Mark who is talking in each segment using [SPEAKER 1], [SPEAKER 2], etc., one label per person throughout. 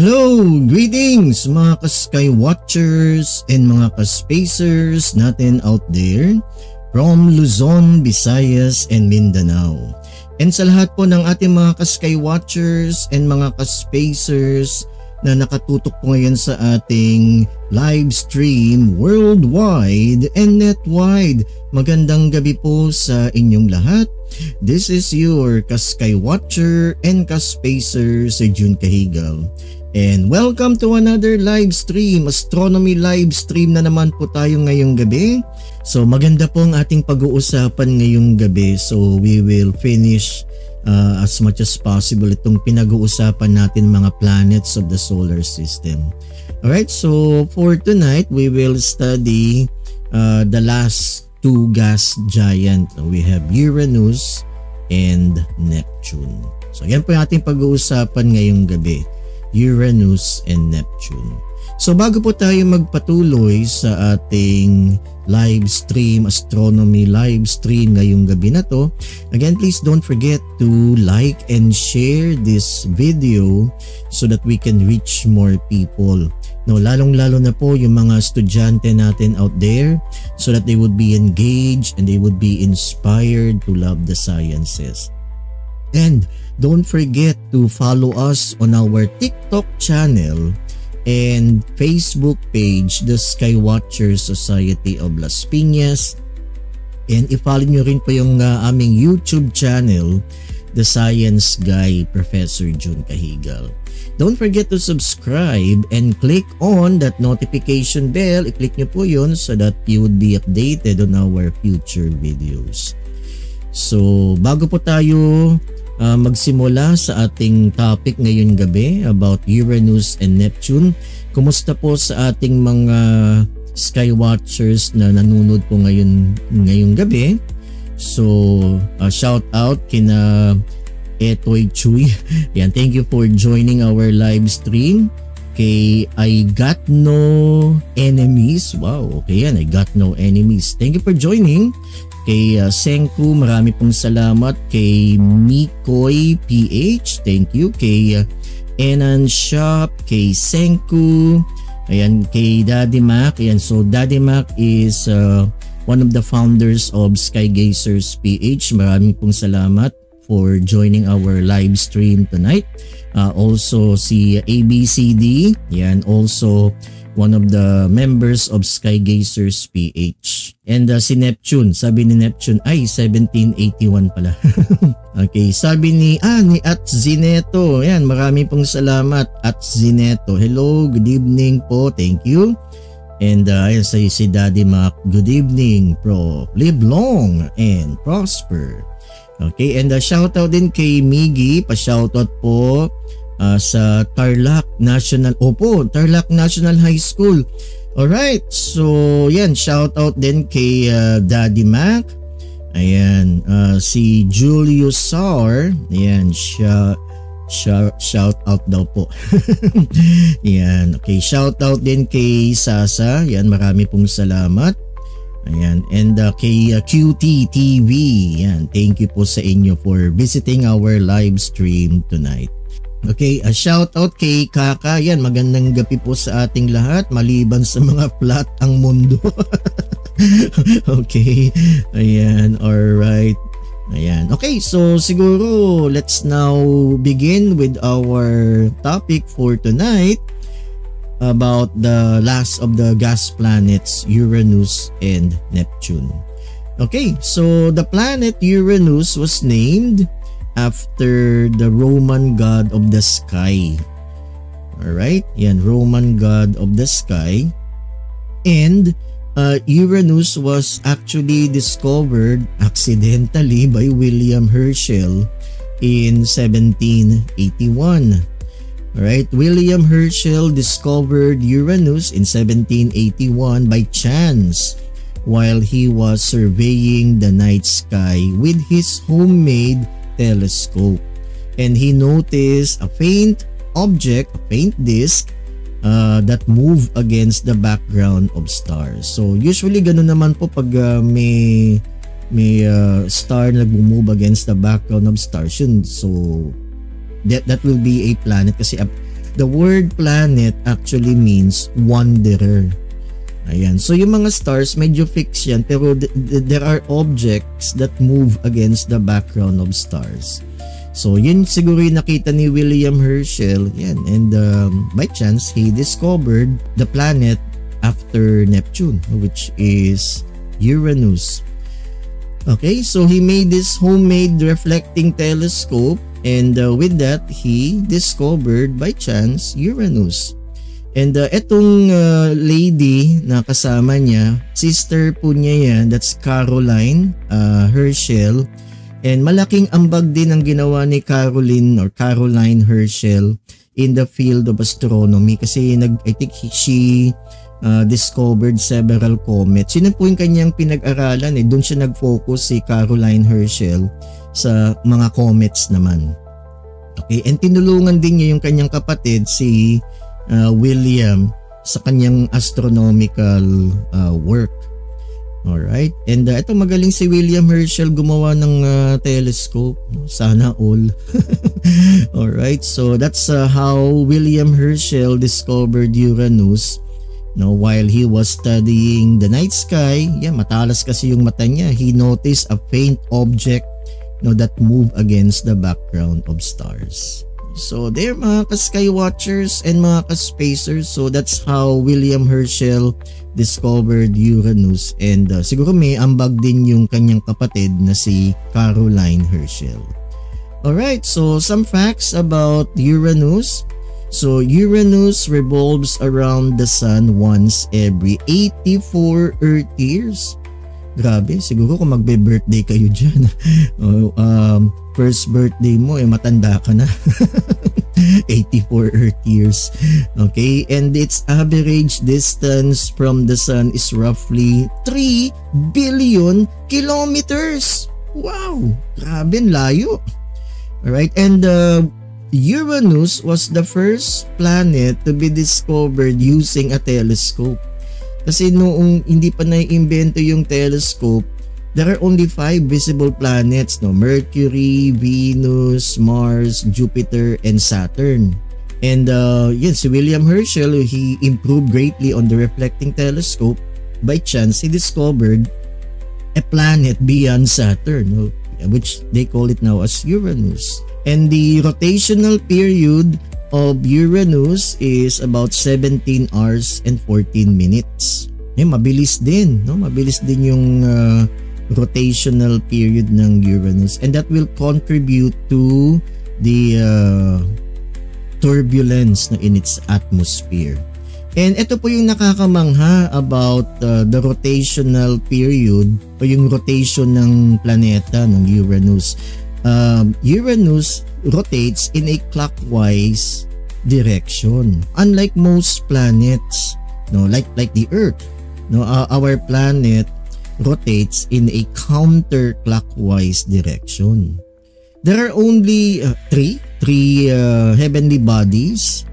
[SPEAKER 1] Hello! Greetings mga ka-Sky Watchers and mga ka-Spacers natin out there from Luzon, Visayas, and Mindanao. And sa lahat po ng ating mga ka-Sky Watchers and mga ka-Spacers na nakatutok po ngayon sa ating live stream worldwide and netwide. Magandang gabi po sa inyong lahat. This is your ka-Sky Watcher and ka-Spacer si June Cahigal. And welcome to another live stream, astronomy live stream na naman po tayo ngayong gabi. So maganda po ang ating pag-uusapan ngayong gabi. So we will finish as much as possible itong pinag-uusapan natin mga planets of the solar system. Alright, so for tonight we will study the last two gas giant. We have Uranus and Neptune. So yan po yung ating pag-uusapan ngayong gabi. Uranus and Neptune. So bago po tayo magpatuloy sa ating live stream, astronomy live stream ngayong gabi na to, again please don't forget to like and share this video so that we can reach more people. No, lalong-lalo na po yung mga estudyante natin out there so that they would be engaged and they would be inspired to love the sciences. And don't forget to follow us on our TikTok channel and Facebook page, the Skywatcher Society of Las Piñas. And i-follow nyo rin po yung aming YouTube channel, The Science Guy Professor June Cahigal. Don't forget to subscribe and click on that notification bell. I-click nyo po yun so that you would be updated on our future videos. So bago po tayo magsimula sa ating topic ngayon gabi about Uranus and Neptune, kumusta po sa ating mga Sky Watchers na nanonood po ngayong gabi? So shout out kina Etoy Chuy. Yan, thank you for joining our live stream. Kay I Got No Enemies. Wow, okay yan, I Got No Enemies. Thank you for joining. Kay Senku, marami pong salamat. Kay Mikoy PH, thank you. Kay Enan Shop, kay Senku, ayan, kay Daddy Mac. Ayan, so Daddy Mac is one of the founders of Skygazers PH. Maraming pong salamat for joining our live stream tonight. Also si ABCD, yan, also one of the members of Skygazers PH. And si Neptune, sabi ni Neptune, ay 1781 pala. Okay, sabi ni At Zineto, yan, marami pong salamat At Zineto. Hello, good evening po, thank you. And ayan si Daddy Mac, good evening bro, live long and prosper. Okay, and shoutout din kay Miggy, pa-shoutout po sa Tarlac National, Tarlac National High School. Alright, so yan, shout out din kay Daddy Mac. Ayan, si Julius Saur. Ayan, shout out daw po. Yan, okay, shout out din kay Sasa. Yan, marami pong salamat. Ayan, and kay QT TV. Yan, thank you po sa inyo for visiting our live stream tonight. Okay, shout out kay Kaka. Yan, magandang gabi po sa ating lahat maliban sa mga flat ang mundo. Okay, ayan, alright. Ayan, okay, so siguro let's now begin with our topic for tonight about the last of the gas planets, Uranus and Neptune. Okay, so the planet Uranus was named after the Roman god of the sky. Alright, yan, Roman god of the sky. And Uranus was actually discovered accidentally by William Herschel in 1781. Alright, William Herschel discovered Uranus in 1781 by chance while he was surveying the night sky with his homemade telescope, and he noticed a faint object, a faint disk that move against the background of stars. So usually ganun naman po pag may star na nagmo-move against the background of stars yun. So that will be a planet kasi The word planet actually means wanderer. Ayan. So yung mga stars medyo fixed yan, pero there are objects that move against the background of stars. So yun siguro yung nakita ni William Herschel. Yan. And by chance, he discovered the planet after Neptune, which is Uranus. Okay, so he made this homemade reflecting telescope, and with that, he discovered by chance Uranus. And etong lady na kasama niya, sister po niya yan, that's Caroline Herschel. And malaking ambag din ang ginawa ni Caroline Herschel in the field of astronomy, kasi I think she discovered several comets. Yun po yung kanyang pinag-aralan eh. Doon siya nag-focus si Caroline Herschel sa mga comets naman. Okay, and tinulungan din niya yung kanyang kapatid si William sa kanyang astronomical work. Alright, and ito magaling si William Herschel gumawa ng telescope. Sana all. Alright, so that's how William Herschel discovered Uranus. No, while he was studying the night sky, matalas kasi yung mata niya, he noticed a faint object, that moved against the background of stars. So there mga ka-sky watchers and mga ka-spacers, so that's how William Herschel discovered Uranus, and siguro may ambag din yung kanyang kapatid na si Caroline Herschel. Alright, so some facts about Uranus. So Uranus revolves around the sun once every 84 Earth years. Grabe, siguro kung magbe-birthday kayo dyan, first birthday mo, matanda ka na. 84 Earth years. Okay, and its average distance from the sun is roughly 3 billion kilometers. Wow, grabe, layo. Alright, and Uranus was the first planet to be discovered using a telescope. Kasi noong hindi pa na-imbento yung telescope, there are only 5 visible planets, Mercury, Venus, Mars, Jupiter, and Saturn. And si William Herschel, he improved greatly on the reflecting telescope. By chance, he discovered a planet beyond Saturn, which they call it now as Uranus. And the rotational period of Uranus is about 17 hours and 14 minutes. Mabilis din, mabilis din yung rotational period ng Uranus, and that will contribute to the turbulence in its atmosphere. And ito po yung nakakamangha about the rotational period o yung rotation ng planeta ng Uranus. Uranus rotates in a clockwise direction, unlike most planets, like the Earth. Our planet rotates in a counterclockwise direction. There are only three heavenly bodies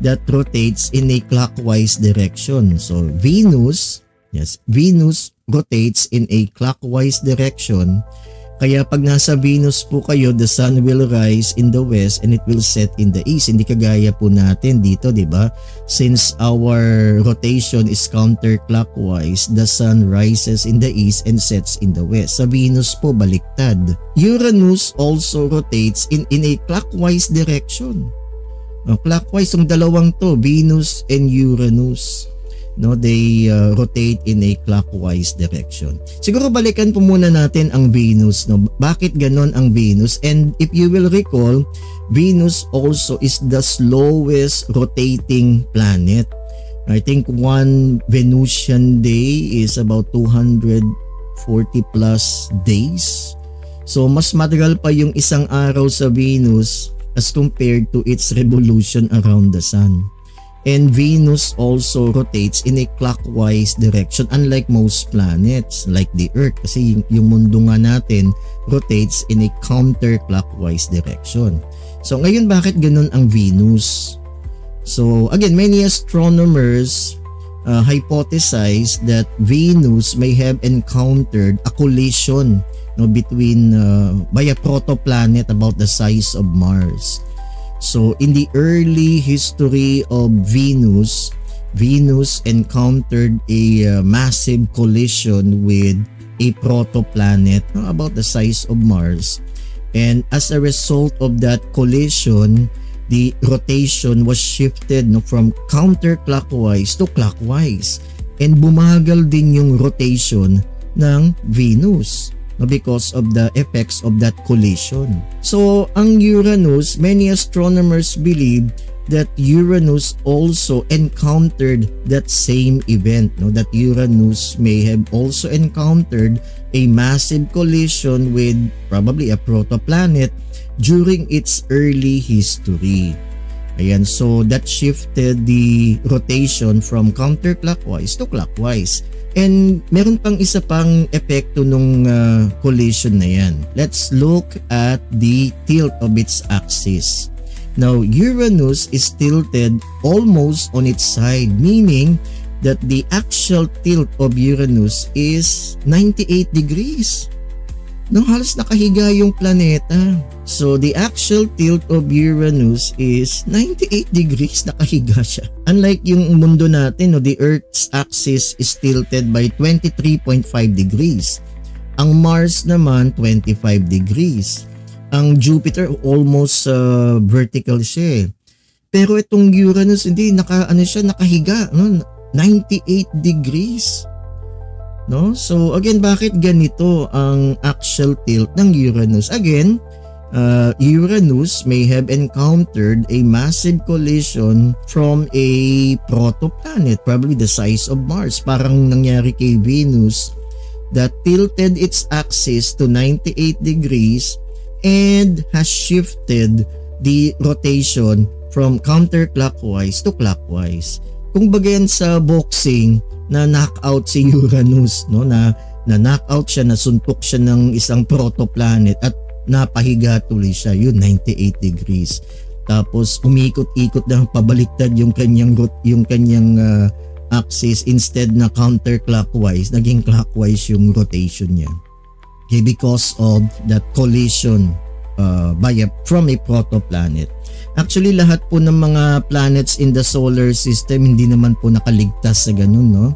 [SPEAKER 1] that rotates in a clockwise direction. So Venus rotates in a clockwise direction. Kaya pag nasa Venus po kayo, the sun will rise in the west and it will set in the east. Hindi kagaya po natin dito, di ba? Since our rotation is counterclockwise, the sun rises in the east and sets in the west. Sa Venus po, baliktad. Uranus also rotates in a clockwise direction. Clockwise, yung dalawang to, Venus and Uranus. They rotate in a clockwise direction. Siguro balikan po muna natin ang Venus. Bakit ganon ang Venus? And if you will recall, Venus also is the slowest rotating planet. I think one Venusian day is about 240 plus days. So mas matagal pa yung isang araw sa Venus as compared to its revolution around the sun. And Venus also rotates in a clockwise direction, unlike most planets like the Earth, kasi yung mundo nga natin rotates in a counterclockwise direction. So ngayon, bakit ganun ang Venus? So again, many astronomers hypothesize that Venus may have encountered a collision between by a protoplanet about the size of Mars. So in the early history of Venus encountered a massive collision with a protoplanet about the size of Mars. And as a result of that collision, the rotation was shifted from counterclockwise to clockwise. And bumagal din yung rotation ng Venus because of the effects of that collision. So ang Uranus, many astronomers believe that Uranus also encountered that same event, that Uranus may have also encountered a massive collision with probably a protoplanet during its early history. Ayan, so that shifted the rotation from counterclockwise to clockwise. And meron pang isa pang epekto nung collision na yan. Let's look at the tilt of its axis. Now, Uranus is tilted almost on its side, meaning that the actual tilt of Uranus is 98 degrees. No, halos nakahiga yung planeta. So, the actual tilt of Uranus is 98 degrees, nakahiga siya. Unlike yung mundo natin, the Earth's axis is tilted by 23.5 degrees. Ang Mars naman, 25 degrees. Ang Jupiter almost vertical siya. Pero itong Uranus hindi nakahiga, 98 degrees. No? So again, bakit ganito ang actual tilt ng Uranus? Again, Uranus may have encountered a massive collision from a protoplanet, probably the size of Mars, parang nangyari kay Venus, that tilted its axis to 98 degrees and has shifted the rotation from counterclockwise to clockwise. Kung bagayan sa boxing, na knockout si Uranus, na knockout siya, nasuntok siya ng isang protoplanet at napahiga tuloy siya, yun 98 degrees. Tapos umikot-ikot na pabaliktad yung kanyang axis, instead na counterclockwise, naging clockwise yung rotation niya. Okay, because of that collision from a protoplanet. Actually, lahat po ng mga planets in the solar system hindi naman po nakaligtas sa ganun, no?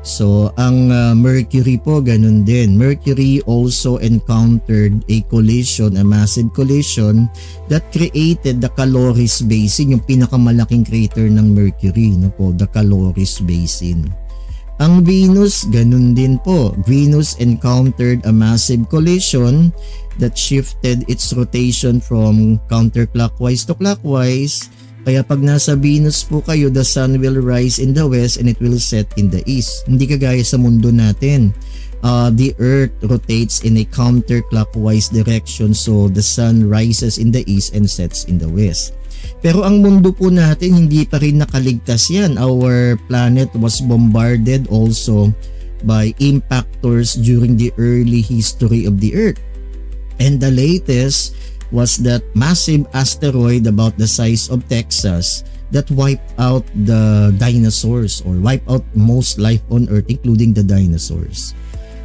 [SPEAKER 1] So, ang Mercury po ganun din. Mercury also encountered a collision, a massive collision that created the Caloris Basin, yung pinakamalaking crater ng Mercury, no po, the Caloris Basin. Ang Venus, ganun din po. Venus encountered a massive collision that shifted its rotation from counterclockwise to clockwise. Kaya pag nasa Venus po kayo, the sun will rise in the west and it will set in the east. Hindi kagaya sa mundo natin. The earth rotates in a counterclockwise direction, so the sun rises in the east and sets in the west. Pero ang mundo po natin, hindi pa rin nakaligtas yan. Our planet was bombarded also by impactors during the early history of the Earth. And the latest was that massive asteroid about the size of Texas that wiped out the dinosaurs, or wiped out most life on Earth, including the dinosaurs.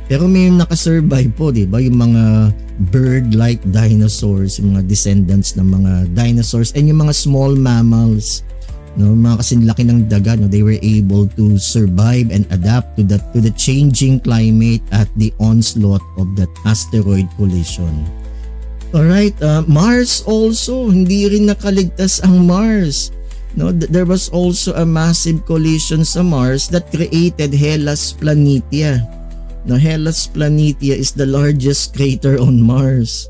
[SPEAKER 1] Pero may nakasurvive po, di ba? Yung mga bird-like dinosaurs, yung mga descendants ng mga dinosaurs, and yung mga small mammals, no, mga kasing laki ng daga, no, they were able to survive and adapt to the changing climate at the onslaught of that asteroid collision. Alright, Mars also, hindi rin nakaligtas ang Mars. No, there was also a massive collision sa Mars that created Hellas Planitia. No, Hellas Planitia is the largest crater on Mars.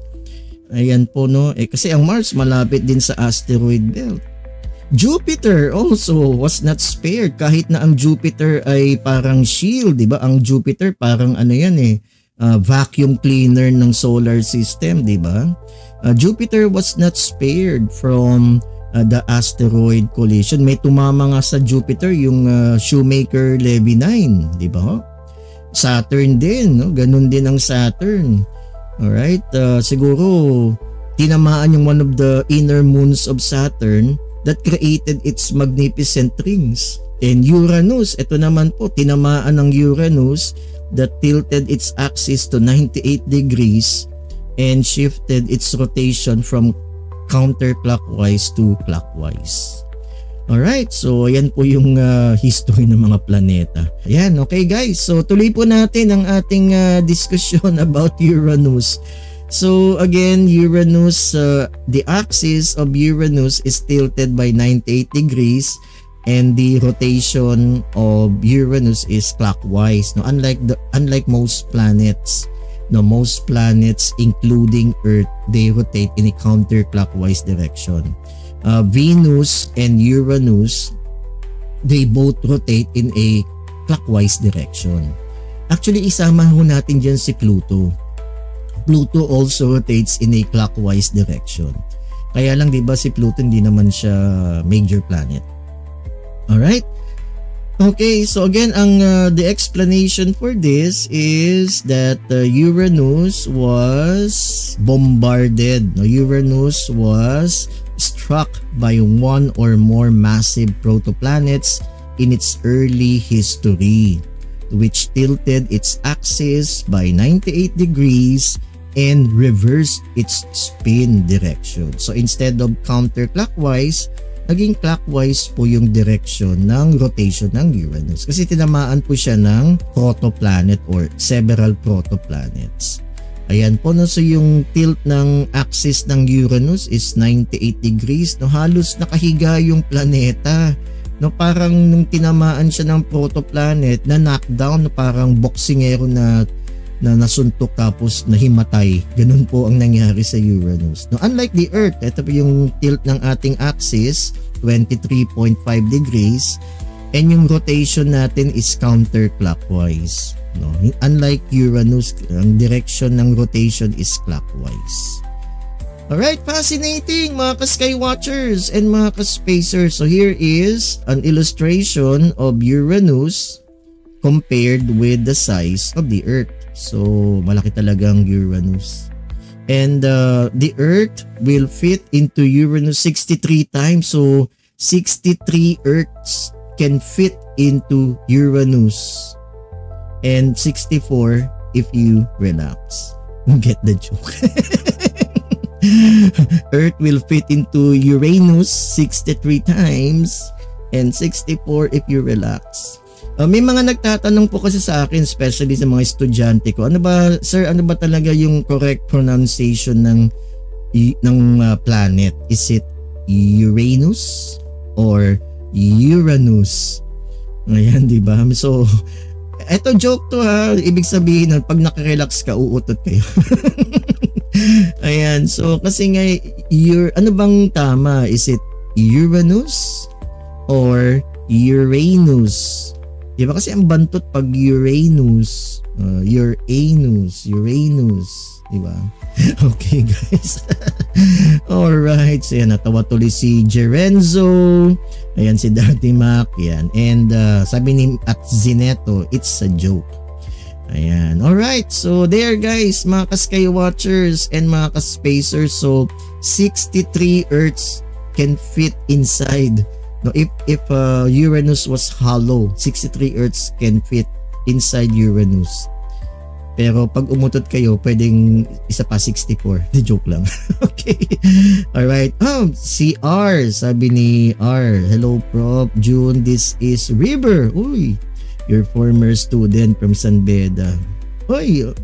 [SPEAKER 1] Ayan po, no. Kasi ang Mars malapit din sa asteroid belt. Jupiter also was not spared, kahit na ang Jupiter ay parang shield, di ba? Ang Jupiter parang vacuum cleaner ng solar system, di ba? Jupiter was not spared from the asteroid collision. May tumama nga sa Jupiter yung Shoemaker-Levy 9, di ba? Saturn din, no? Ganun din ang Saturn. Alright, siguro tinamaan yung one of the inner moons of Saturn that created its magnificent rings. And Uranus, ito naman po, tinamaan ng Uranus that tilted its axis to 98 degrees and shifted its rotation from counterclockwise to clockwise. Alright, so ayan po yung history ng mga planeta. Ayan, okay guys. So tuloy po natin ang ating discussion about Uranus. So again, Uranus, the axis of Uranus is tilted by 98 degrees and the rotation of Uranus is clockwise. No, unlike most planets, no, most planets including Earth, they rotate in a counterclockwise direction. Venus and Uranus, they both rotate in a clockwise direction. Actually, isama ho natin dyan si Pluto. Pluto also rotates in a clockwise direction. Kaya lang, di ba, si Pluto hindi naman siya major planet. Alright? Okay, so again, the explanation for this is that Uranus was bombarded. No, Uranus was struck by one or more massive protoplanets in its early history, which tilted its axis by 98 degrees and reversed its spin direction. So instead of counterclockwise, naging clockwise po yung direction ng rotation ng Uranus kasi tinamaan po siya ng protoplanet or several protoplanets. Ayan po, no, so yung tilt ng axis ng Uranus is 98 degrees. No, halos nakahiga yung planeta. No, parang nung tinamaan siya ng protoplanet na knockdown, no, parang boksingero na nasuntok tapos nahimatay. Ganun po ang nangyari sa Uranus. No, unlike the Earth, ito po yung tilt ng ating axis, 23.5 degrees. And yung rotation natin is counterclockwise. No, unlike Uranus, ang direction ng rotation is clockwise. Alright, fascinating mga ka-skywatchers and mga ka-spacers. So here is an illustration of Uranus compared with the size of the Earth. So malaki talagang Uranus. And the Earth will fit into Uranus 63 times. So 63 Earths can fit into Uranus. And 64 if you relax. Get the joke. Earth will fit into Uranus 63 times and 64 if you relax. May mga nagtatanong po kasi sa akin, especially sa mga estudyante ko, ano ba, sir, ano ba talaga yung correct pronunciation ng planet? Is it Uranus or Uranus? Ayan, di ba? So, eto joke to ha. Ibig sabihin nun, pag nakarelax ka, uutot kayo. Ayan. So, kasi nga, ano bang tama? Is it Uranus or Uranus? Diba kasi ang bantot pag Uranus, Uranus, diba? Okay guys. Alright, so yan, natawa tuloy si Jerenzo. Ayan si Daddy Mac, yan. And sabi ni at Zineto, it's a joke. Ayan, alright. So there guys, mga ka-skywatchers and mga ka-spacers. So 63 Earths can fit inside. No, if Uranus was hollow, 63 Earths can fit inside Uranus. Pero pag umutot kayo, pwedeng isa pa 64. The joke lang. Okay. Alright. Si R. Sabi ni R. Hello, Prof. June. This is River. Uy. Your former student from San Beda. Uy.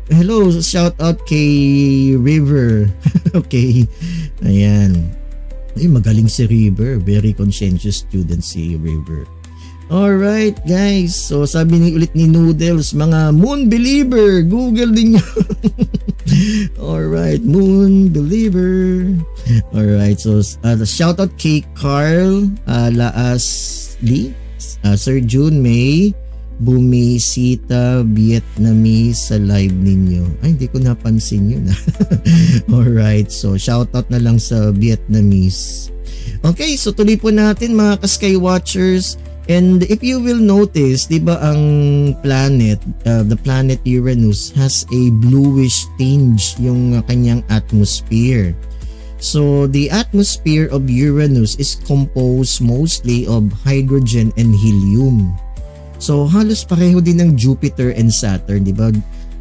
[SPEAKER 1] Hello. Shout out kay River. Okay. Ayan. Ay, magaling si River. Very conscientious student si River. Alright guys, so sabi ulit ni Noodles, mga moon believer, Google din nyo. Alright, moon believer. Alright, so shout out kay Carl Laasli, Sir June May, bumisita Vietnamese sa live ninyo. Ay, hindi ko napansin yun. Alright, so shout out na lang sa Vietnamese. Okay, so tuloy po natin mga ka-skywatchers. And if you will notice, di ba ang planet, the planet Uranus has a bluish tinge yung kanyang atmosphere. So the atmosphere of Uranus is composed mostly of hydrogen and helium. So halos pareho din ng Jupiter and Saturn, di ba?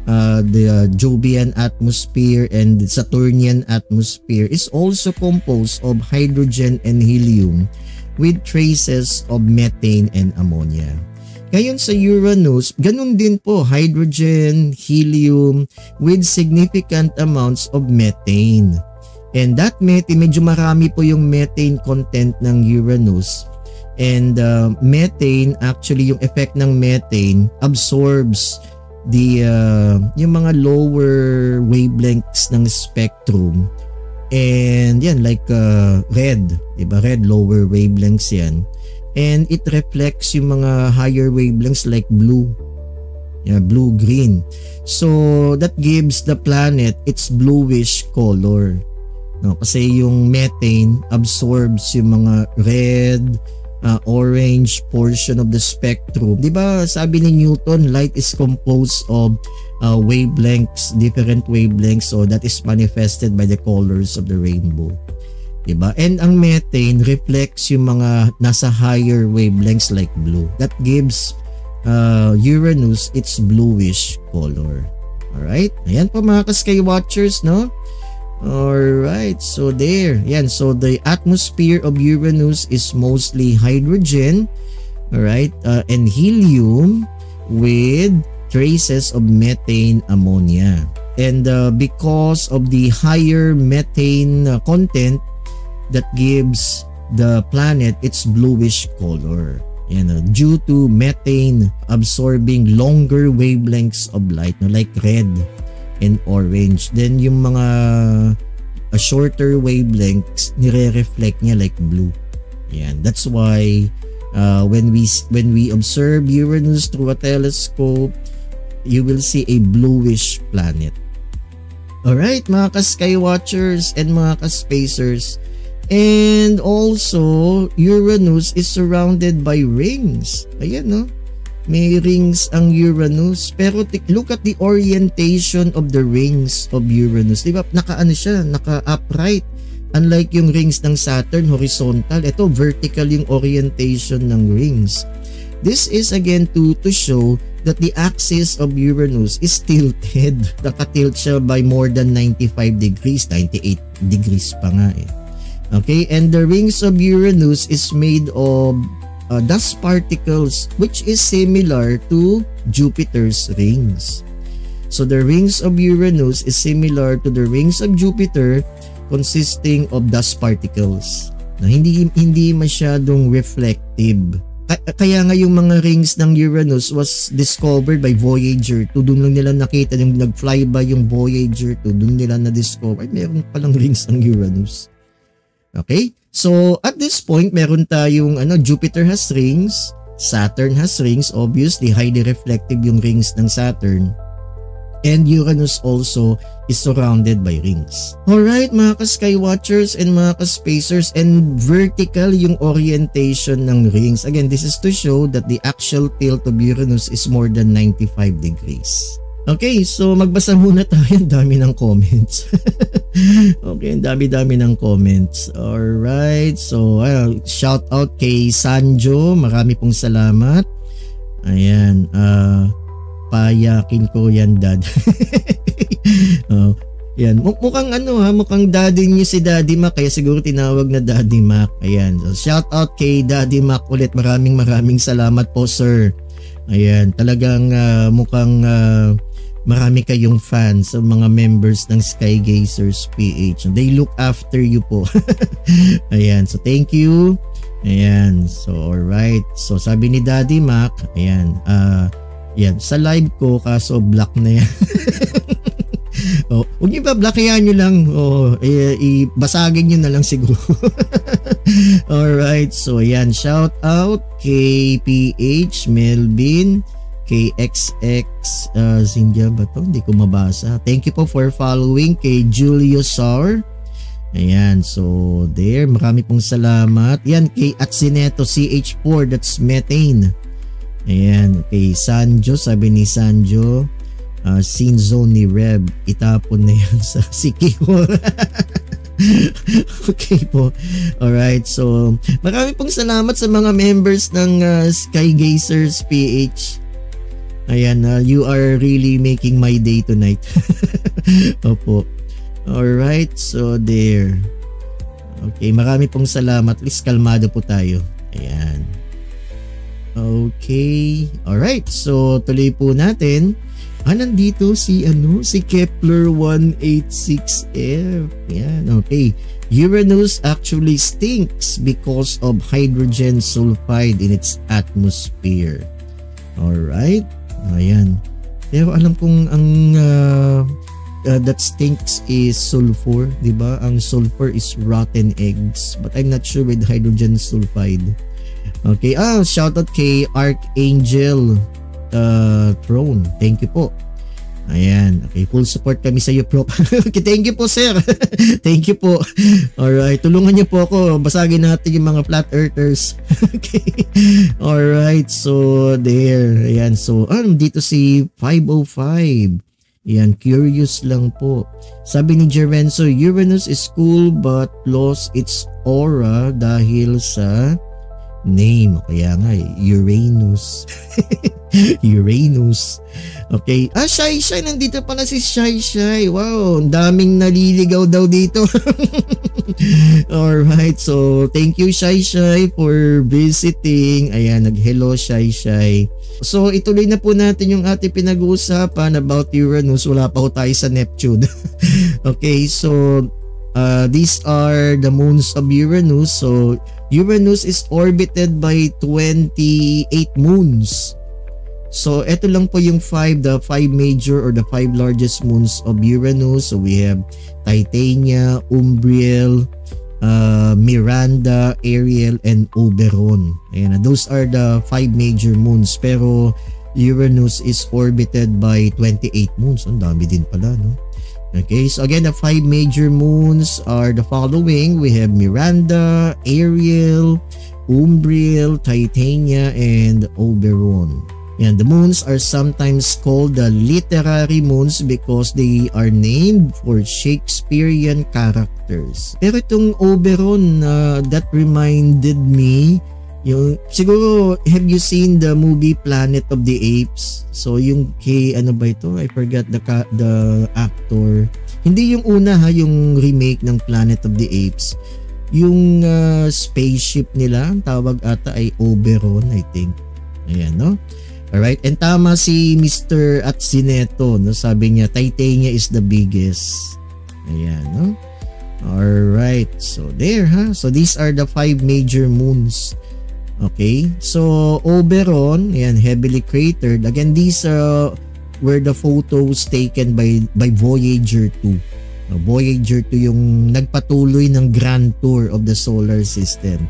[SPEAKER 1] the Jovian atmosphere and the Saturnian atmosphere is also composed of hydrogen and helium with traces of methane and ammonia. Ngayon sa Uranus, ganun din po, hydrogen, helium with significant amounts of methane. And that methane, medyo marami po yung methane content ng Uranus. And methane, actually yung effect ng methane absorbs yung mga lower wavelengths ng spectrum. And yan, like red, diba? Red, lower wavelengths yan. And it reflects yung mga higher wavelengths like blue. Yeah, blue-green. So that gives the planet its bluish color. No, kasi yung methane absorbs yung mga red, orange portion of the spectrum. Diba sabi ni Newton, light is composed of wavelengths, different wavelengths, so that is manifested by the colors of the rainbow. Diba? And ang methane reflects yung mga nasa higher wavelengths like blue. That gives Uranus its bluish color. Alright? Ayan po mga ka-Sky Watchers, no? Alright, so there. Yan, so the atmosphere of Uranus is mostly hydrogen, alright, and helium with traces of methane, ammonia. And because of the higher methane content, that gives the planet its bluish color. Yan, due to methane absorbing longer wavelengths of light, no, like red and orange. Then yung mga shorter wavelengths nire-reflect niya like blue. Yan. That's why when we observe Uranus through a telescope, you will see a bluish planet. Alright, mga ka-Sky Watchers and mga ka-Spacers. And also, Uranus is surrounded by rings. Ayan, no? May rings ang Uranus. Pero look at the orientation of the rings of Uranus. Diba? Naka-ano siya? Naka-upright. Unlike yung rings ng Saturn, horizontal. Ito, vertical yung orientation ng rings. This is again to show that the axis of Uranus is tilted. Naka-tilt siya by more than 95 degrees. 98 degrees pa nga eh. Okay, and the rings of Uranus is made of dust particles, which is similar to Jupiter's rings. So the rings of Uranus is similar to the rings of Jupiter, consisting of dust particles. Na hindi masyadong reflective. Kaya nga yung mga rings ng Uranus was discovered by Voyager 2. Doon lang nila nakita, yung nag-fly by yung Voyager 2, doon nila na-discover, meron palang rings ng Uranus. Okay? So, at this point, meron tayong Jupiter has rings, Saturn has rings, obviously highly reflective yung rings ng Saturn. And Uranus also is surrounded by rings. Alright, mga ka-Sky Watchers and mga ka-Spacers, and vertical yung orientation ng rings. Again, this is to show that the actual tilt of Uranus is more than 95 degrees. Okay, so magbasa muna tayo. Ang dami ng comments. Okay, ang dami-dami ng comments. Alright, so shout out kay Sanjo. Marami pong salamat. Ayan, payakin ko yan, Dad. Yan, mukhang mukhang daddy niyo si Daddy Mac, kaya siguro tinawag na Daddy Mac. Ayan, so shout out kay Daddy Mac ulit. Maraming salamat po, sir. Ayan, talagang mukhang marami kayong fans sa mga members ng Sky Gazers PH. They look after you po. Ayan, so thank you. Ayan, so alright. So sabi ni Daddy Mac, ayan, yan, sa live ko kaso black na yan. Huwag niyo ba blackayan nyo lang, ibasagin nyo na lang siguro. Alright, so yan, shout out kay PH, Melvin, kay XX, Zindia ba to? Hindi ko mabasa. Thank you po for following. Kay Julius Saur. Ayan, so there, marami pong salamat. Yan, kay Atsineto CH4, that's methane. Ayan, kay Sanjo, sabi ni Sanjo, scene zone ni Reb, itapon na yan sa Sikihor. Okay po. Alright, so marami pong salamat sa mga members ng Sky Gazers PH. Ayan, you are really making my day tonight. Opo. Alright, so there. Okay, marami pong salamat. At least kalmado po tayo. Ayan. Okay. Alright, so tuloy po natin. Nandito si Kepler 186f. Yan, okay. Uranus actually stinks because of hydrogen sulfide in its atmosphere. Alright. Ayan. Pero alam kong ang that stinks is sulfur, di ba? Ang sulfur is rotten eggs. But I'm not sure with hydrogen sulfide. Okay. Shout out kay Archangel Throne. Thank you po. Ayan. Okay, full support kami sa iyo, Prof. Okay, thank you po, sir. Thank you po. Alright, tulungan niyo po ako. Basagin natin yung mga flat earthers. Okay. Alright, so there. Ayan, so dito si 505. Ayan, curious lang po. Sabi ni Jerenzo, Uranus is cool but lost its aura dahil sa name. Kaya nga, Uranus. Uranus. Okay. Shy. Nandito pala si Shy. Wow, ang daming naliligaw daw dito. Alright, so thank you Shy for visiting. Ayan, nag-hello Shy. So ituloy na po natin yung ating pinag-uusapan about Uranus. Wala pa ho tayo sa Neptune. Okay, so these are the moons of Uranus. So Uranus is orbited by 28 moons. So ito lang po yung the five major or the 5 largest moons of Uranus. So we have Titania, Umbriel, Miranda, Ariel, and Oberon. Ayan, those are the 5 major moons. Pero Uranus is orbited by 28 moons. Ang dami din pala, no? Okay, so again, the 5 major moons are the following. We have Miranda, Ariel, Umbriel, Titania, and Oberon. And the moons are sometimes called the literary moons because they are named for Shakespearean characters. Pero itong Oberon, that reminded me, siguro, have you seen the movie Planet of the Apes? So yung kay, I forgot the actor. Hindi yung una yung remake ng Planet of the Apes. Yung spaceship nila, ang tawag ata ay Oberon, I think. Ayan, no? Alright, and tama si Mr. Atzineto, no? Sabi niya, Titania is the biggest. Ayan, no? Alright, so there, So these are the 5 major moons. Okay, so Oberon, ayan, heavily cratered. Again, these were the photos taken by Voyager 2. Voyager 2 yung nagpatuloy ng grand tour of the solar system.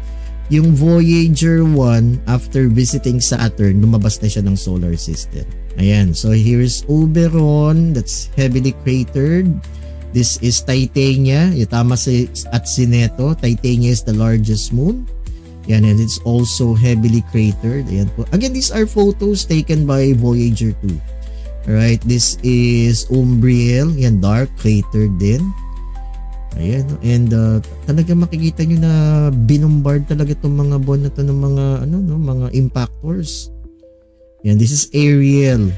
[SPEAKER 1] Yung Voyager 1, after visiting Saturn, lumabas na siya ng solar system. Ayan, so here's Oberon, that's heavily cratered. This is Titania, tama si Atzineto. Titania is the largest moon. Yan, and it's also heavily cratered. Ayan po. Again, these are photos taken by Voyager 2. Alright, this is Umbriel. Yan, dark, cratered din. Ayan, and talaga makikita nyo na binombard talaga itong mga buwan na ito ng mga, mga impactors. Yan, this is Ariel.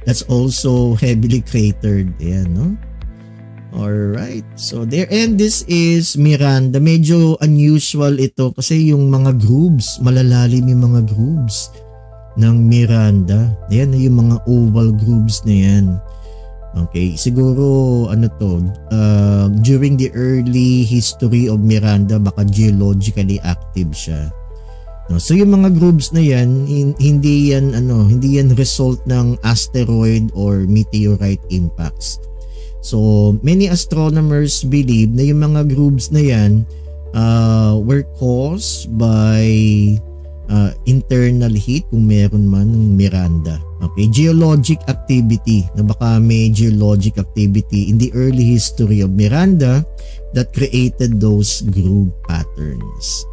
[SPEAKER 1] That's also heavily cratered. Ayan, no? Alright, so there, and this is Miranda. Medyo unusual ito kasi yung mga grooves, malalalim yung mga grooves ng Miranda. Ayan, yung mga oval grooves na yan. Okay, siguro during the early history of Miranda, baka geologically active siya. No, so yung mga grooves na yan, hindi yan result ng asteroid or meteorite impacts. So many astronomers believe na yung mga grooves na yan were caused by internal heat, kung meron man, ng Miranda. Okay, geologic activity, na baka may geologic activity in the early history of Miranda that created those groove patterns.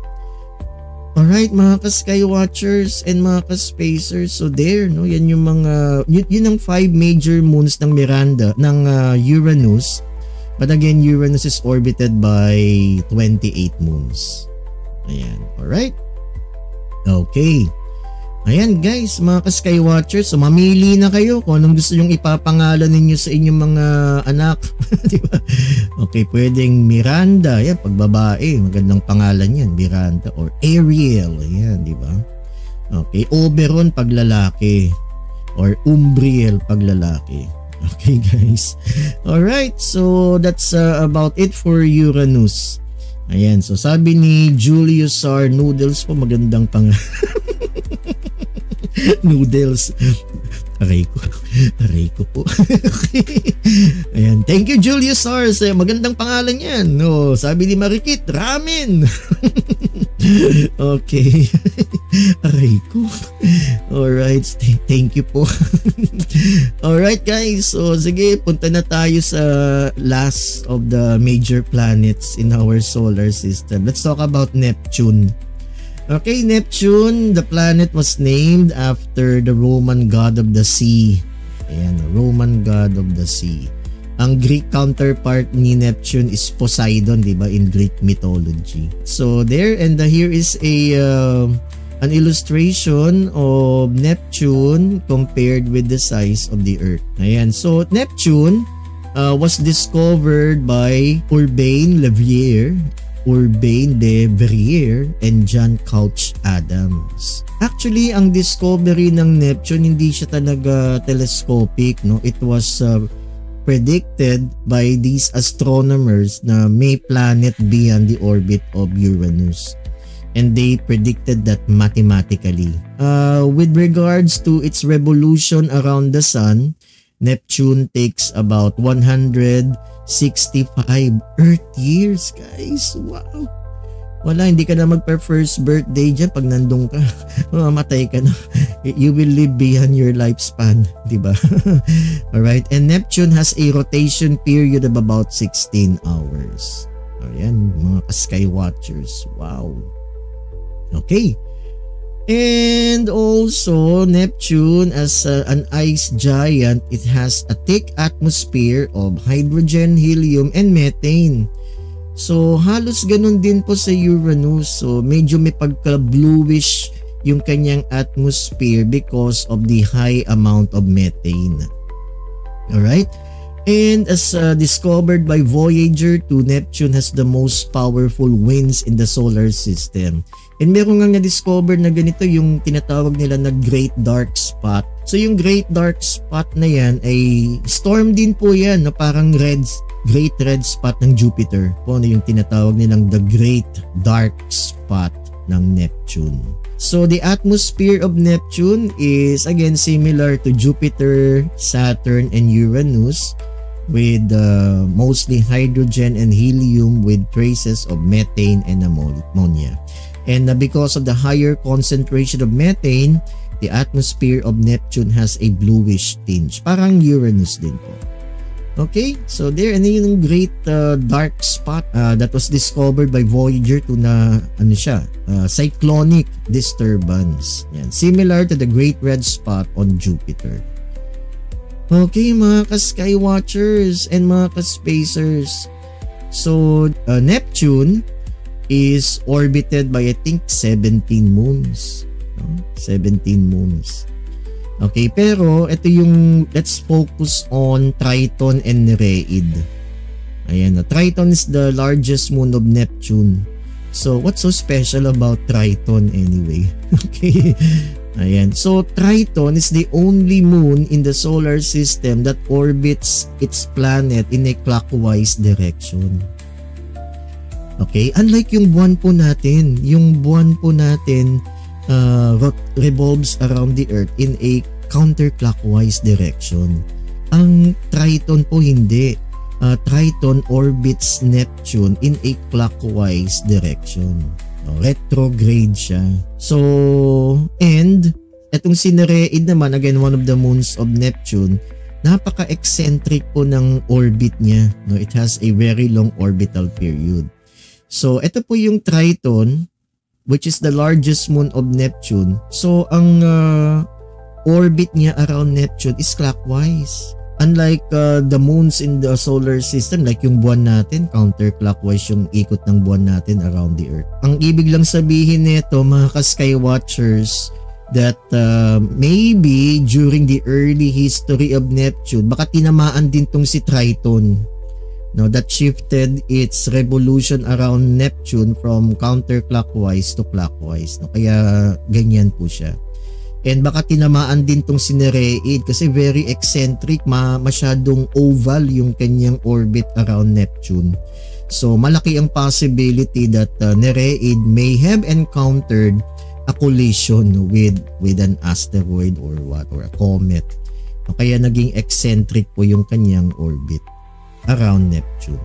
[SPEAKER 1] Alright, mga ka-sky watchers and mga ka-spacers, so there, no, yan yung mga, yun ang 5 major moons ng Miranda, ng Uranus. But again, Uranus is orbited by 28 moons. Ayan, alright. Okay. Ayan guys, mga ka-Skywatchers, so mamili na kayo kung anong gusto nyong ipapangalan ninyo sa inyong mga anak. Diba? Okay, pwedeng Miranda, yan, pag babae, magandang pangalan yan, Miranda, or Ariel, yan, di ba? Okay, Oberon pag lalaki, or Umbriel pag lalaki. Okay guys, alright, so that's about it for Uranus. Ayan, so sabi ni Julius R. Noodles po, magandang pangalan. Noodles. Aray ko po. Okay. Ayan. Thank you Julius Sars. Magandang pangalan yan. No, sabi ni Marikit, ramen. Okay. Aray ko. Alright. Thank you po. Alright guys. So sige, punta na tayo sa last of the major planets in our solar system. Let's talk about Neptune. Okay, Neptune, the planet was named after the Roman god of the sea. Ayan, Roman god of the sea. Ang Greek counterpart ni Neptune is Poseidon, di ba, in Greek mythology. So there, and here is an illustration of Neptune compared with the size of the Earth. Ayan, so Neptune was discovered by Urbain Le Verrier and John Couch Adams. Actually, ang discovery ng Neptune hindi siya talaga telescopic, no? It was predicted by these astronomers na may planet beyond the orbit of Uranus. And they predicted that mathematically. With regards to its revolution around the sun, Neptune takes about 165 Earth years, guys. Wow. Wala, hindi ka na magpa-first birthday dyan pag nandun ka. Mamatay ka na. You will live beyond your lifespan, di ba? Alright, and Neptune has a rotation period of about 16 hours. Ayan, mga ka-Skywatchers. Wow. Okay. And also, Neptune as an ice giant, it has a thick atmosphere of hydrogen, helium, and methane. So, halos ganun din po sa Uranus. So, medyo may pagka-bluish yung kanyang atmosphere because of the high amount of methane. Alright? And as discovered by Voyager 2, Neptune has the most powerful winds in the solar system. And meron nga na-discover na ganito yung tinatawag nila na Great Dark Spot. So yung Great Dark Spot na yan ay storm din po yan, no? Parang Great Red Spot ng Jupiter. Po, ano yung tinatawag nilang the Great Dark Spot ng Neptune. So the atmosphere of Neptune is again similar to Jupiter, Saturn, and Uranus, with mostly hydrogen and helium with traces of methane and ammonia. And because of the higher concentration of methane, the atmosphere of Neptune has a bluish tinge. Parang Uranus din po. Okay, so there, and yung great dark spot that was discovered by Voyager 2 na ano siya, cyclonic disturbance. Yan, similar to the Great Red Spot on Jupiter. Okay, mga ka-Skywatchers and mga ka-Spacers. So, Neptune is orbited by I think 17 moons. No? 17 moons. Okay, pero ito yung, let's focus on Triton and Nereid. Ayan, Triton is the largest moon of Neptune. So, what's so special about Triton anyway? Okay. Ayan. So, Triton is the only moon in the solar system that orbits its planet in a clockwise direction. Okay? Unlike yung buwan po natin. Yung buwan po natin revolves around the Earth in a counterclockwise direction. Ang Triton po hindi. Triton orbits Neptune in a clockwise direction. Retrograde siya. So, and etong si Nereid naman, again one of the moons of Neptune, napaka-eccentric po ng orbit niya. No, it has a very long orbital period. So, ito po yung Triton, which is the largest moon of Neptune. So, ang orbit niya around Neptune is clockwise. Unlike the moons in the solar system, like yung buwan natin, counterclockwise yung ikot ng buwan natin around the Earth. Ang ibig lang sabihin nito, mga ka-Skywatchers, that maybe during the early history of Neptune, baka tinamaan din tong si Triton. No, that shifted its revolution around Neptune from counterclockwise to clockwise. No, kaya ganyan po siya. And baka tinamaan din tong si Nereid kasi very eccentric, masyadong oval yung kanyang orbit around Neptune. So malaki ang possibility that Nereid may have encountered a collision with an asteroid or a comet. Kaya naging eccentric po yung kanyang orbit around Neptune.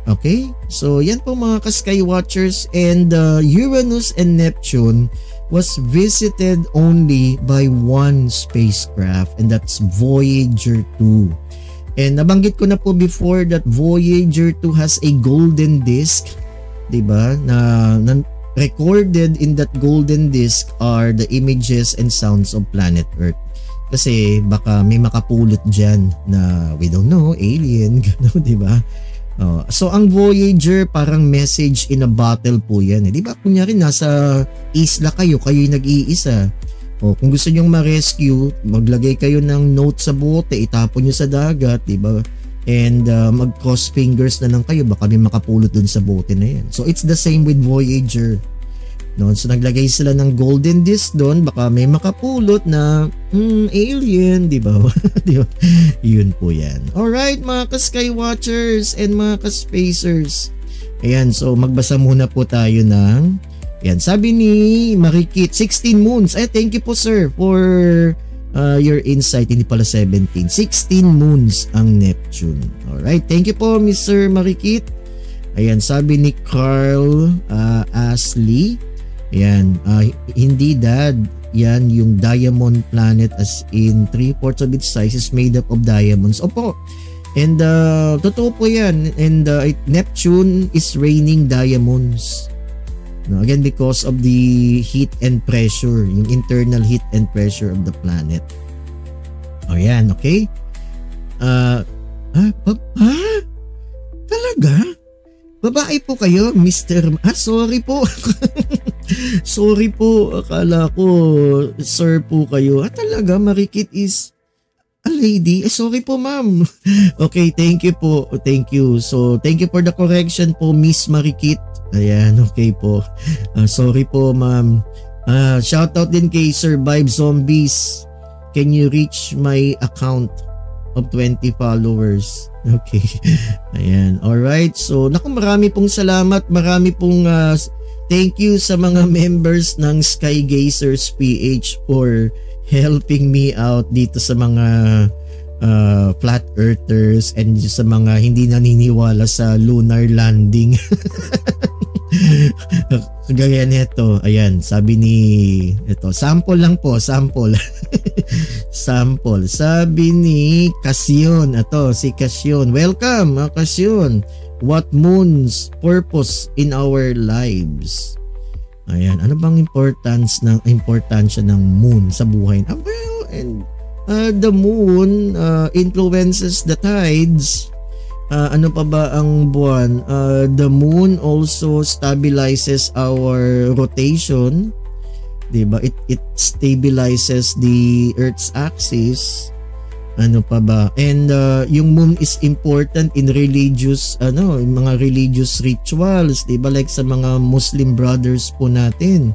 [SPEAKER 1] Okay? So yan po mga ka-Sky Watchers, and Uranus and Neptune was visited only by one spacecraft, and that's Voyager 2. And nabanggit ko na po before that Voyager 2 has a golden disk, 'di ba? Na recorded in that golden disk are the images and sounds of planet Earth. Kasi baka may makapulot dyan na we don't know, alien, gano'n, di ba? So ang Voyager parang message in a bottle po yan. Di ba? Kunyari nasa isla kayo yung nag-iisa. Kung gusto nyong ma-rescue, maglagay kayo ng note sa bote, itapon nyo sa dagat, di ba? And mag-cross fingers na lang kayo, baka may makapulot dun sa bote na yan. So it's the same with Voyager. No, so naglagay sila ng golden disc doon, baka may makapulot na alien, di ba? Di ba? Yun po yan. Alright mga ka-Sky Watchers and mga ka-Spacers. Ayan, so magbasa muna po tayo ng, yan, sabi ni Marikit, 16 moons. Thank you po sir for your insight. Hindi pala 17. 16 moons ang Neptune. Alright, thank you po Mr. Marikit. Ayan, sabi ni Carl Ashley. Ayan, hindi dad, yan yung diamond planet as in 3/4 of its size is made up of diamonds. Opo, and totoo po yan, and Neptune is raining diamonds. No, again, because of the heat and pressure, yung internal heat and pressure of the planet. O yan, okay? Talaga? Babae po kayo, Mr. Sorry po. Sorry po, akala ko sir po kayo. Talaga, Marikit is a lady? Sorry po ma'am. Okay, thank you po. Thank you. So, thank you for the correction po, Miss Marikit. Ayan, okay po. Sorry po ma'am. Shoutout din kay Survive Zombies. Can you reach my account of 20 followers? Okay. Ayan. Alright. So, naku, marami pong salamat. Marami pong thank you sa mga members ng Sky Gazers PH for helping me out dito sa mga flat earthers and sa mga hindi naniniwala sa lunar landing. Gaya nito, ayan, sabi ni ito, sample lang po, sample. Sample. Sabi ni Kasyon, ito si Kasyon. Welcome, Kasyon. What moon's purpose in our lives? Ayan, ano bang importansya ng moon sa buhay? Well, and the moon influences the tides. Ano pa ba ang buwan? The moon also stabilizes our rotation. Diba? It stabilizes the Earth's axis. Ano pa ba? And yung moon is important in religious, mga religious rituals. Diba? Like sa mga Muslim brothers po natin.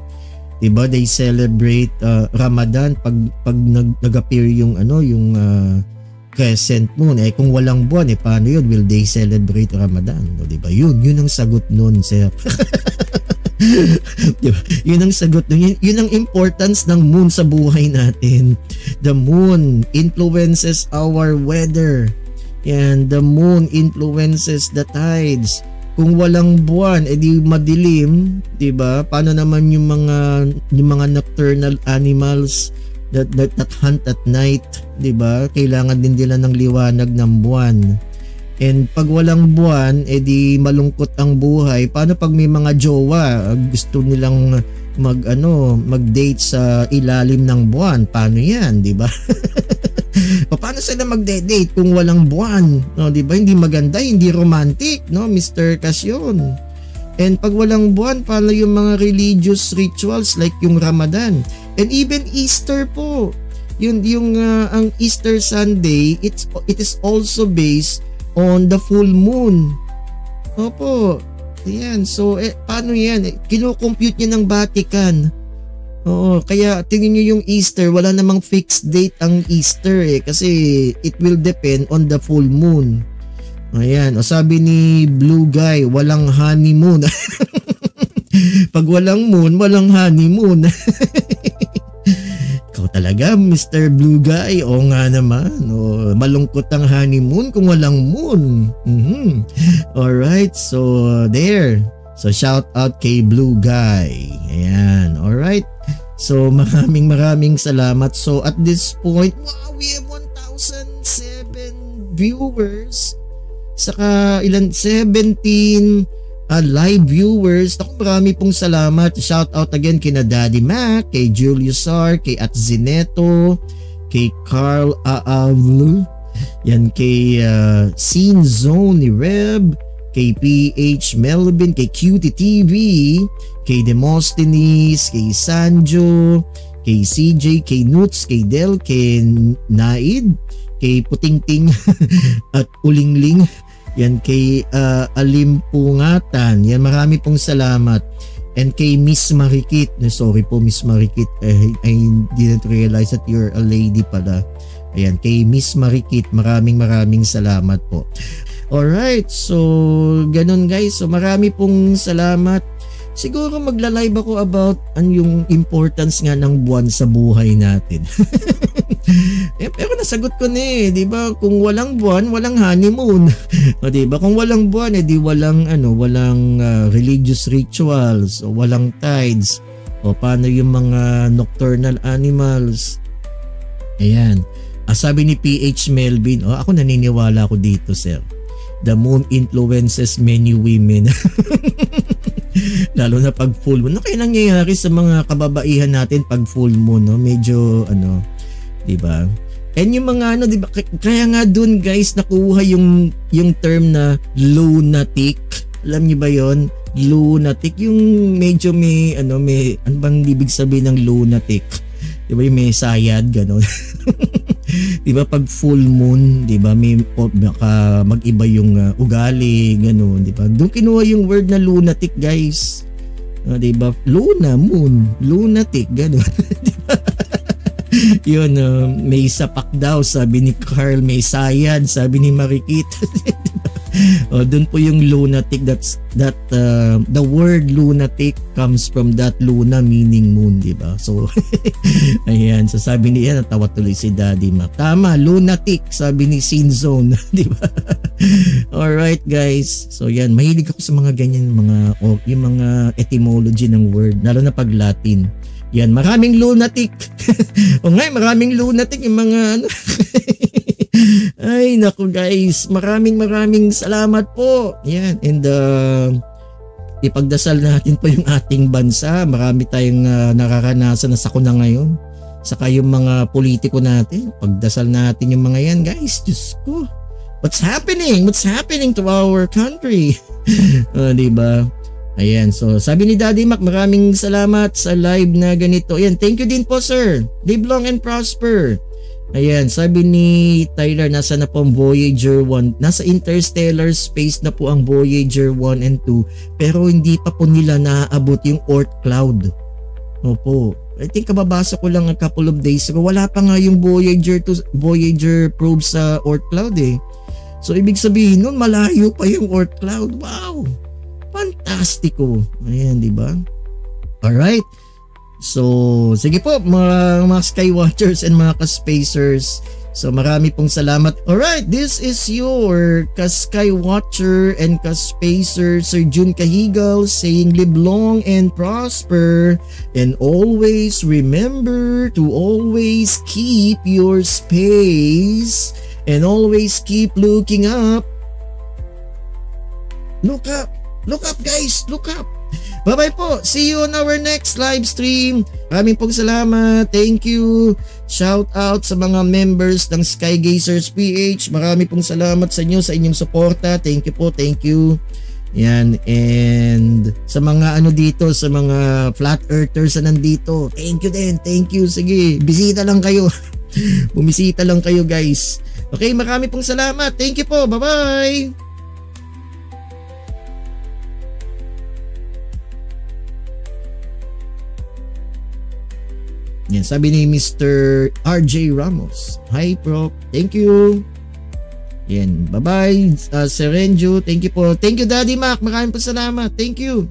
[SPEAKER 1] Diba? They celebrate Ramadan pag nag-appear yung crescent moon. Kung walang buwan, paano yun? Will they celebrate Ramadan? O, diba? Yun ang sagot nun, sir. Diba? Yun ang sagot nun. Yun ang importance ng moon sa buhay natin. The moon influences our weather. And the moon influences the tides. Kung walang buwan, edi madilim, diba? Paano naman yung mga nocturnal animals that hunt at night, 'di ba? Kailangan din nila ng liwanag ng buwan. And pag walang buwan, edi malungkot ang buhay. Paano pag may mga jowa, gusto nilang mag-date sa ilalim ng buwan? Paano 'yan, 'di ba? Paano sila mag-date kung walang buwan? No, 'di ba? Hindi maganda, hindi romantic, no, Mr. Kasyon. And pag walang buwan, paano yung mga religious rituals like yung Ramadan? And even Easter po. Ang Easter Sunday, it is also based on the full moon. Opo. Ayan. So, paano yan? Kino-compute niya ng Vatican. Oo. Kaya, tingin nyo yung Easter, wala namang fixed date ang Easter kasi it will depend on the full moon. Ayan. O sabi ni Blue Guy, walang honeymoon. Pag walang moon, walang honeymoon. Ikaw talaga, Mr. Blue Guy. O nga naman. O, malungkot ang honeymoon kung walang moon. Alright, so there. So shout out kay Blue Guy. Ayan, alright. So maraming salamat. So at this point, wow, we have 1,007 viewers. Saka 17 live viewers. Naku, marami pong salamat. Shout out again kina Daddy Mac, kay Julius R, kay Atzineto, kay Carl Aavlu, yan kay Scene Zone ni Reb, kay PH Melvin, kay Cutie TV, kay Demosthenes, kay Sanjo, kay CJ, kay Nuts, kay Del, kay Naid, kay Putingting at Ulingling. Yan kay Alimpungatan. Yan, marami pong salamat. And kay Miss Marikit. Sorry po Miss Marikit. I didn't realize that you're a lady pala. Ayan, kay Miss Marikit. Maraming salamat po. Alright, so ganun guys. So marami pong salamat. Siguro magla-live ako about yung importance nga ng buwan sa buhay natin. Pero nasagot ko na di ba? Kung walang buwan, walang honeymoon. O di ba? Kung walang buwan, di walang religious rituals, o walang tides. O paano yung mga nocturnal animals? Ayan. Sabi ni PH Melvin, ako naniniwala ako dito, sir. The moon influences many women. Lalo na pag full moon. Ano kaya nangyayari sa mga kababaihan natin pag full moon, no? Medyo di ba? And yung mga di ba? Kaya nga dun guys nakuha yung term na lunatic. Alam niyo ba yon? Lunatic, yung medyo may ano bang ibig sabihin ng lunatic? Di ba yung may sayad gano'n? Di ba pag full moon, di ba may baka mag-iba yung ugali, gano'n, di ba? Doon kinuha yung word na lunatic, guys. Di ba? Luna, moon, lunatic, gano'n. Di ba? Yun, may sapak daw, sabi ni Carl, may sayad, sabi ni Marikit. Doon po yung lunatic, that the word lunatic comes from that luna meaning moon, di ba? So ayan, so sabi niya, natawa tuloy si Daddy Mac. Tama, lunatic, sabi ni Scene Zone, di ba? Alright guys, so yan, mahilig ako sa mga ganyan, yung mga etymology ng word, lalo na pag Latin. Yan, maraming lunatic. Maraming lunatic yung mga Ay, naku guys, maraming salamat po. Yan, and ipagdasal natin po yung ating bansa. Marami tayong nararanasan na sakuna ngayon. Saka yung mga politiko natin, pagdasal natin yung mga yan, guys. Diyos ko, what's happening to our country? Diba? Ayan, so sabi ni Daddy Mac, maraming salamat sa live na ganito. Ayan, thank you din po sir. Live long and prosper. Ayan, sabi ni Tyler, nasa na po ang Voyager 1. Nasa interstellar space na po ang Voyager 1 and 2. Pero hindi pa po nila naaabot yung Oort cloud. Opo. I think kababasa ko lang a couple of days ago. Wala pa nga yung Voyager probe sa Oort cloud eh. So ibig sabihin nun, malayo pa yung Oort cloud. Wow! Fantastiko. Ayan, di ba? Alright. So, sige po mga Skywatchers and mga ka-spacers. So, marami pong salamat. Alright, this is your ka-Skywatcher and ka-spacer Sir Jun Cahigal saying live long and prosper and always remember to always keep your space and always keep looking up. Look up. Look up guys, look up. Bye-bye po. See you on our next live stream. Maraming pong salamat. Thank you. Shout out sa mga members ng Skygazers PH. Marami pong salamat sa inyo, sa inyong suporta. Thank you po. Thank you. Yan, and sa mga ano dito, sa mga flat earthers na nandito, thank you din, thank you. Sige, bisita lang kayo. Bumisita lang kayo guys. Okay, marami pong salamat. Thank you po, bye-bye. Yan, sabi ni Mr. RJ Ramos. Hi, Prof. Thank you. Yan, bye-bye. Serenjo, thank you po. Thank you, Daddy Mac. Maraming po salamat. Thank you.